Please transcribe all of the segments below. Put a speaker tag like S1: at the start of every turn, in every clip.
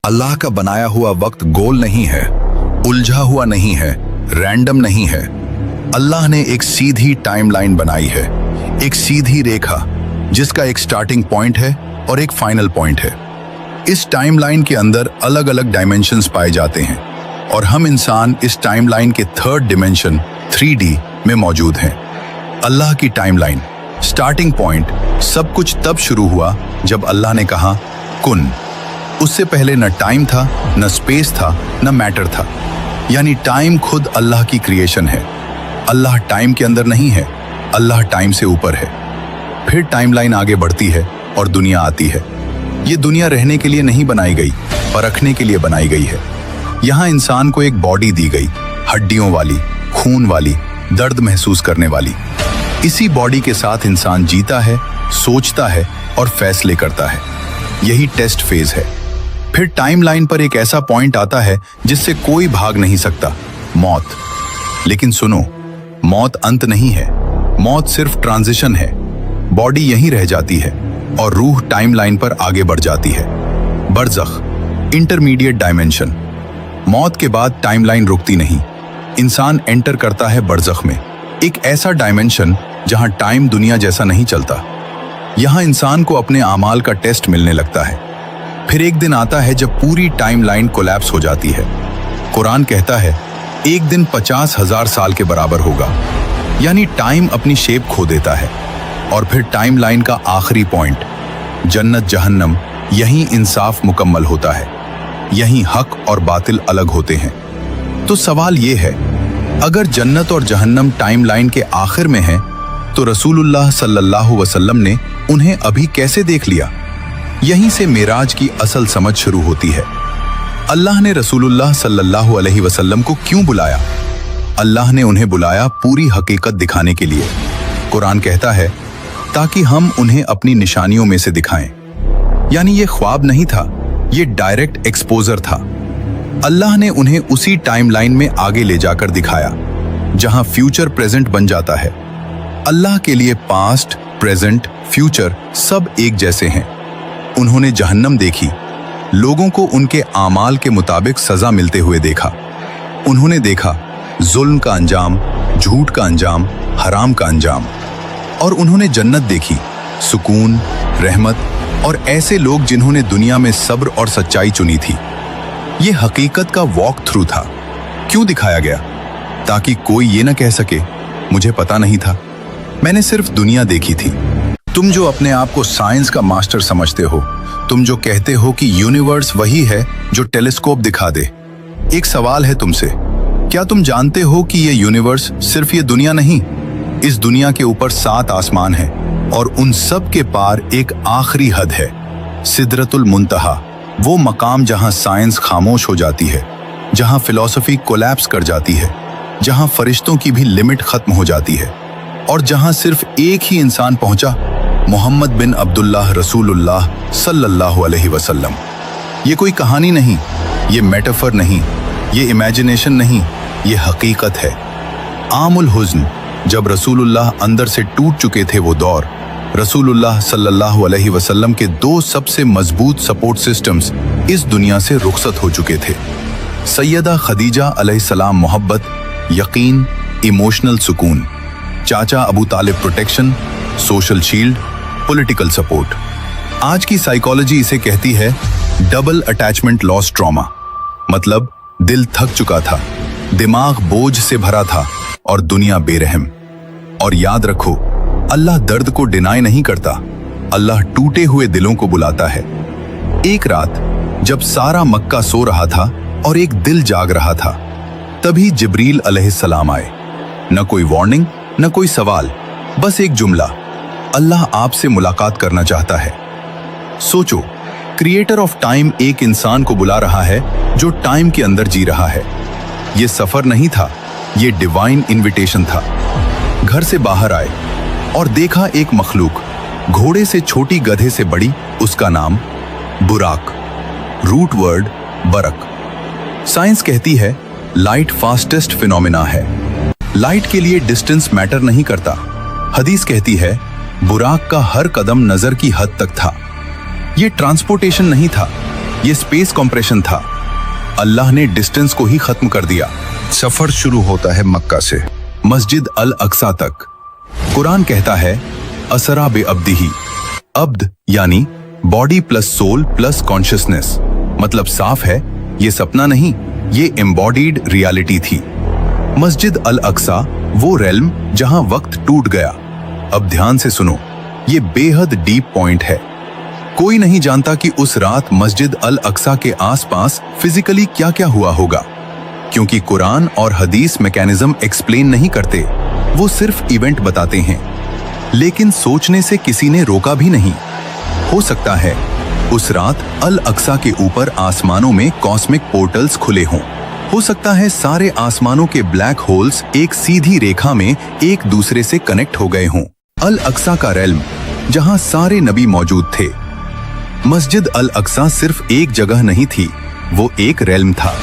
S1: अल्लाह का बनाया हुआ वक्त गोल नहीं है, उलझा हुआ नहीं है, रैंडम नहीं है। अल्लाह ने एक सीधी टाइमलाइन बनाई है, एक सीधी रेखा जिसका एक स्टार्टिंग पॉइंट है और एक फाइनल पॉइंट है। इस टाइमलाइन के अंदर अलग अलग डायमेंशंस पाए जाते हैं और हम इंसान इस टाइमलाइन के थर्ड डिमेंशन 3D में मौजूद हैं। अल्लाह की टाइमलाइन स्टार्टिंग पॉइंट सब कुछ तब शुरू हुआ जब अल्लाह ने कहा कुन। उससे पहले न टाइम था, न स्पेस था, न मैटर था। यानी टाइम खुद अल्लाह की क्रिएशन है। अल्लाह टाइम के अंदर नहीं है, अल्लाह टाइम से ऊपर है। फिर टाइमलाइन आगे बढ़ती है और दुनिया आती है। ये दुनिया रहने के लिए नहीं बनाई गई, परखने के लिए बनाई गई है। यहाँ इंसान को एक बॉडी दी गई, हड्डियों वाली, खून वाली, दर्द महसूस करने वाली। इसी बॉडी के साथ इंसान जीता है, सोचता है और फैसले करता है। यही टेस्ट फेज है। फिर टाइमलाइन पर एक ऐसा पॉइंट आता है जिससे कोई भाग नहीं सकता, मौत। लेकिन सुनो, मौत अंत नहीं है, मौत सिर्फ ट्रांजिशन है। बॉडी यहीं रह जाती है और रूह टाइमलाइन पर आगे बढ़ जाती है। बरज़ख, इंटरमीडिएट डायमेंशन। मौत के बाद टाइमलाइन रुकती नहीं, इंसान एंटर करता है बरज़ख में, एक ऐसा डायमेंशन जहां टाइम दुनिया जैसा नहीं चलता। यहां इंसान को अपने आमाल का टेस्ट मिलने लगता है। फिर एक दिन आता है जब पूरी टाइमलाइन कोलैप्स हो जाती है। कुरान कहता है एक दिन 50,000 साल के बराबर होगा। यानी टाइम अपनी शेप खो देता है। और फिर टाइमलाइन का आखिरी पॉइंट जन्नत जहन्नम, यहीं इंसाफ मुकम्मल होता है, यहीं हक और बातिल अलग होते हैं। तो सवाल ये है, अगर जन्नत और जहन्नम टाइमलाइन के आखिर में है तो रसूलुल्लाह सल्लल्लाहु अलैहि वसल्लम ने उन्हें अभी कैसे देख लिया? यहीं से मेराज की असल समझ शुरू होती है। अल्लाह ने रसूलुल्लाह सल्लल्लाहु अलैहि वसल्लम को क्यों बुलाया? अल्लाह ने उन्हें बुलाया पूरी हकीकत दिखाने के लिए। कुरान कहता है ताकि हम उन्हें अपनी निशानियों में से दिखाएं। यानी ये ख्वाब नहीं था, ये डायरेक्ट एक्सपोजर था। अल्लाह ने उन्हें उसी टाइमलाइन में आगे ले जाकर दिखाया जहां फ्यूचर प्रेजेंट बन जाता है। अल्लाह के लिए पास्ट, प्रेजेंट, फ्यूचर सब एक जैसे हैं। उन्होंने जहन्नम देखी, लोगों को उनके आमाल के मुताबिक सजा मिलते हुए देखा। उन्होंने देखा जुल्म का अंजाम, झूठ का अंजाम, हराम का अंजाम। और उन्होंने जन्नत देखी, सुकून, रहमत और ऐसे लोग जिन्होंने दुनिया में सब्र और सच्चाई चुनी थी। ये हकीकत का वॉक थ्रू था। क्यों दिखाया गया? ताकि कोई ये ना कह सके मुझे पता नहीं था, मैंने सिर्फ दुनिया देखी थी। तुम जो अपने आप को साइंस का मास्टर समझते हो, तुम जो कहते हो कि यूनिवर्स वही है जो टेलीस्कोप दिखा दे, एक सवाल है तुमसे, क्या तुम जानते हो कि ये यूनिवर्स सिर्फ ये दुनिया नहीं, इस दुनिया के ऊपर 7 आसमान हैं और उन सब के पार एक आखिरी हद है, सिदरतुल मुंतहा, वो मकाम जहां साइंस खामोश हो जाती है, जहां फिलॉसफी कोलैप्स कर जाती है, जहां फरिश्तों की भी लिमिट खत्म हो जाती है और जहां सिर्फ एक ही इंसान पहुंचा, मोहम्मद बिन अब्दुल्लाह रसूलुल्लाह सल्लल्लाहु अलैहि वसल्लम। ये कोई कहानी नहीं, ये मेटाफर नहीं, ये इमेजिनेशन नहीं, ये हकीकत है। आमुल हुज़्न, जब रसूलुल्लाह अंदर से टूट चुके थे वो दौर, रसूलुल्लाह सल्लल्लाहु अलैहि वसल्लम के 2 सबसे मजबूत सपोर्ट सिस्टम्स इस दुनिया से रुखसत हो चुके थे। सैयदा खदीजा अलैहिस्सलाम मोहब्बत, यकीन, इमोशनल सुकून, चाचा Abu Talib protection, social shield, political support. आज की साइकोलॉजी इसे कहती है डबल अटैचमेंट लॉस ट्रॉमा। मतलब दिल थक चुका था, दिमाग बोझ से भरा था और दुनिया बेरहम। और याद रखो, अल्लाह दर्द को डिनाई नहीं करता, अल्लाह टूटे हुए दिलों को बुलाता है। एक रात जब सारा मक्का सो रहा था और एक दिल जाग रहा था, तभी जिब्रील अलैहिस्सलाम आए। न कोई वार्निंग, न कोई सवाल, बस एक जुमला, अल्लाह आपसे मुलाकात करना चाहता है। सोचो, क्रिएटर ऑफ टाइम एक इंसान को बुला रहा है जो टाइम के अंदर जी रहा है। ये सफर नहीं था, ये डिवाइन इनविटेशन था। घर से बाहर आए और देखा एक मखलूक, घोड़े से छोटी, गधे से बड़ी, उसका नाम बुराक, रूट वर्ड बरक। साइंस कहती है लाइट फास्टेस्ट फिनोमिना है, लाइट के लिए डिस्टेंस मैटर नहीं करता। हदीस कहती है बुराक का हर कदम नजर की हद तक था। ये ट्रांसपोर्टेशन नहीं था, ये स्पेस कॉम्प्रेशन था। अल्लाह ने डिस्टेंस को ही खत्म कर दिया। सफर शुरू होता है मक्का से मस्जिद अल अक्सा तक। कुरान कहता है असरा बे अब्दिही। अब्द यानी body plus soul plus consciousness. मतलब साफ है, ये सपना नहीं, ये एम्बॉडीड रियलिटी थी। मस्जिद अल अक्सा वो रेल्म जहां वक्त टूट गया। अब ध्यान से सुनो, ये बेहद डीप पॉइंट है। कोई नहीं जानता कि उस रात मस्जिद अल अक्सा के आसपास फिजिकली क्या क्या हुआ होगा, क्योंकि कुरान और हदीस मैकेनिज्म एक्सप्लेन नहीं करते, वो सिर्फ इवेंट बताते हैं। लेकिन सोचने से किसी ने रोका भी नहीं। हो सकता है उस रात अल अक्सा के ऊपर आसमानों में कॉस्मिक पोर्टल्स खुले हों। हो सकता है सारे आसमानों के ब्लैक होल्स एक सीधी रेखा में एक दूसरे से कनेक्ट हो गए हों। अल अक्सा का रेल्म जहां सारे नबी मौजूद थे। मस्जिद अल अक्सा सिर्फ एक जगह नहीं थी, वो एक रेल्म था,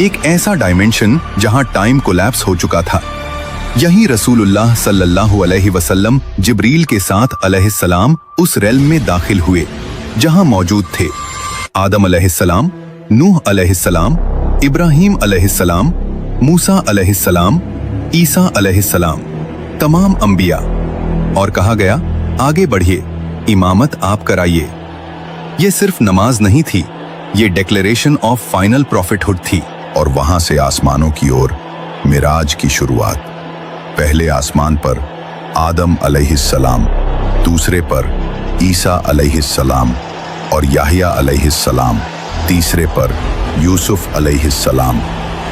S1: एक ऐसा डायमेंशन जहां टाइम कोलैप्स हो चुका था। यही रसूलुल्लाह सल्लल्लाहु अलैहि वसल्लम जिब्रील के साथ अलैहिस्सलाम उस रेल्म में दाखिल हुए, जहां मौजूद थे आदम अलैहिस्सलाम, नूह अलैहिस्सलाम, इब्राहीम अलैहिस्सलाम, मूसा अलैहिस्सलाम, ईसा अलैहिस्सलाम, तमाम अंबिया। और कहा गया आगे बढ़िए, इमामत आप कराइए। ये सिर्फ नमाज नहीं थी, ये डिक्लेरेशन ऑफ फाइनल प्रॉफिटहुड थी। और वहां से आसमानों की ओर मिराज की शुरुआत। पहले आसमान पर आदम अलैहिस्सलाम, दूसरे पर ईसा अलैहिस्सलाम और याहिया अलैहिस्सलाम, तीसरे पर यूसुफ अलैहिस्सलाम,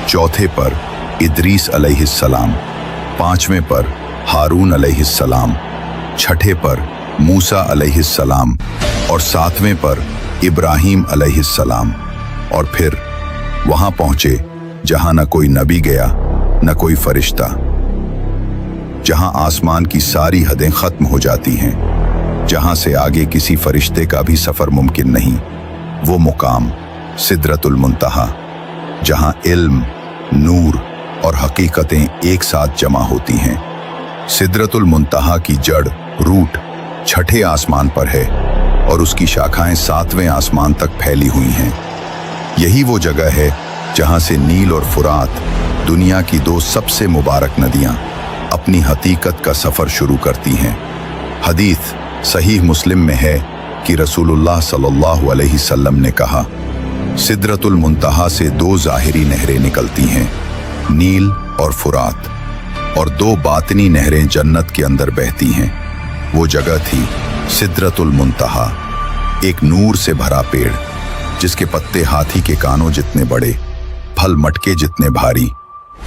S1: चौथे पर इदरीस अलैहिस्सलाम, पांचवें पर हारून अलैहिस्सलाम, छठे पर मूसा अलैहिस्सलाम और सातवें पर इब्राहीम अलैहिस्सलाम। और फिर वहां पहुंचे जहां न कोई नबी गया न कोई फरिश्ता, जहां आसमान की सारी हदें खत्म हो जाती हैं, जहां से आगे किसी फरिश्ते का भी सफर मुमकिन नहीं। वो मुकाम सिदरतुल मुंतहा, जहां इल्म, नूर और हकीकतें एक साथ जमा होती हैं। सिदरतुल मुंतहा की जड़, रूट छठे आसमान पर है और उसकी शाखाएं सातवें आसमान तक फैली हुई हैं। यही वो जगह है जहां से नील और फुरात, दुनिया की दो सबसे मुबारक नदियां, अपनी हकीकत का सफर शुरू करती हैं। हदीस सहीह मुस्लिम में है कि रसूलुल्लाह सल्लल्लाहु अलैहि वसल्लम ने कहा, सिदरतुल मुंतहा से दो ज़ाहिरी नहरें निकलती हैं, नील और फुरात, और दो बातिनी नहरें जन्नत के अंदर बहती हैं। वो जगह थी सिदरतुल मुंतहा, एक नूर से भरा पेड़ जिसके पत्ते हाथी के कानों जितने बड़े, फल मटके जितने भारी,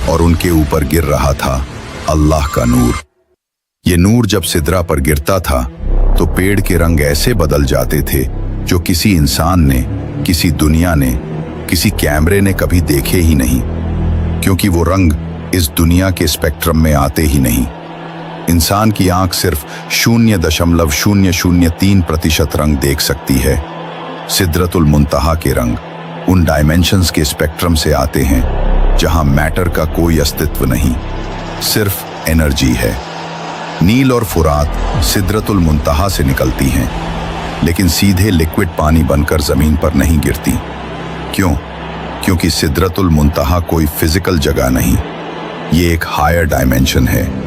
S1: और उनके ऊपर गिर रहा था अल्लाह का नूर। ये नूर जब सिदरा पर गिरता था तो पेड़ के रंग ऐसे बदल जाते थे जो किसी इंसान ने, किसी दुनिया ने, किसी कैमरे ने कभी देखे ही नहीं, क्योंकि वो रंग इस दुनिया के स्पेक्ट्रम में आते ही नहीं। इंसान की आंख सिर्फ 0.003% रंग देख सकती है। सिदरतुल मुंतहा के रंग उन डायमेंशंस के स्पेक्ट्रम से आते हैं जहां मैटर का कोई अस्तित्व नहीं, सिर्फ एनर्जी है। नील और फुरात सिदरतुल मुंतहा से निकलती हैं, लेकिन सीधे लिक्विड पानी बनकर जमीन पर नहीं गिरती। क्यों? क्योंकि सिदरतुल मुंतहा कोई फिजिकल जगह नहीं, ये एक हायर डायमेंशन है।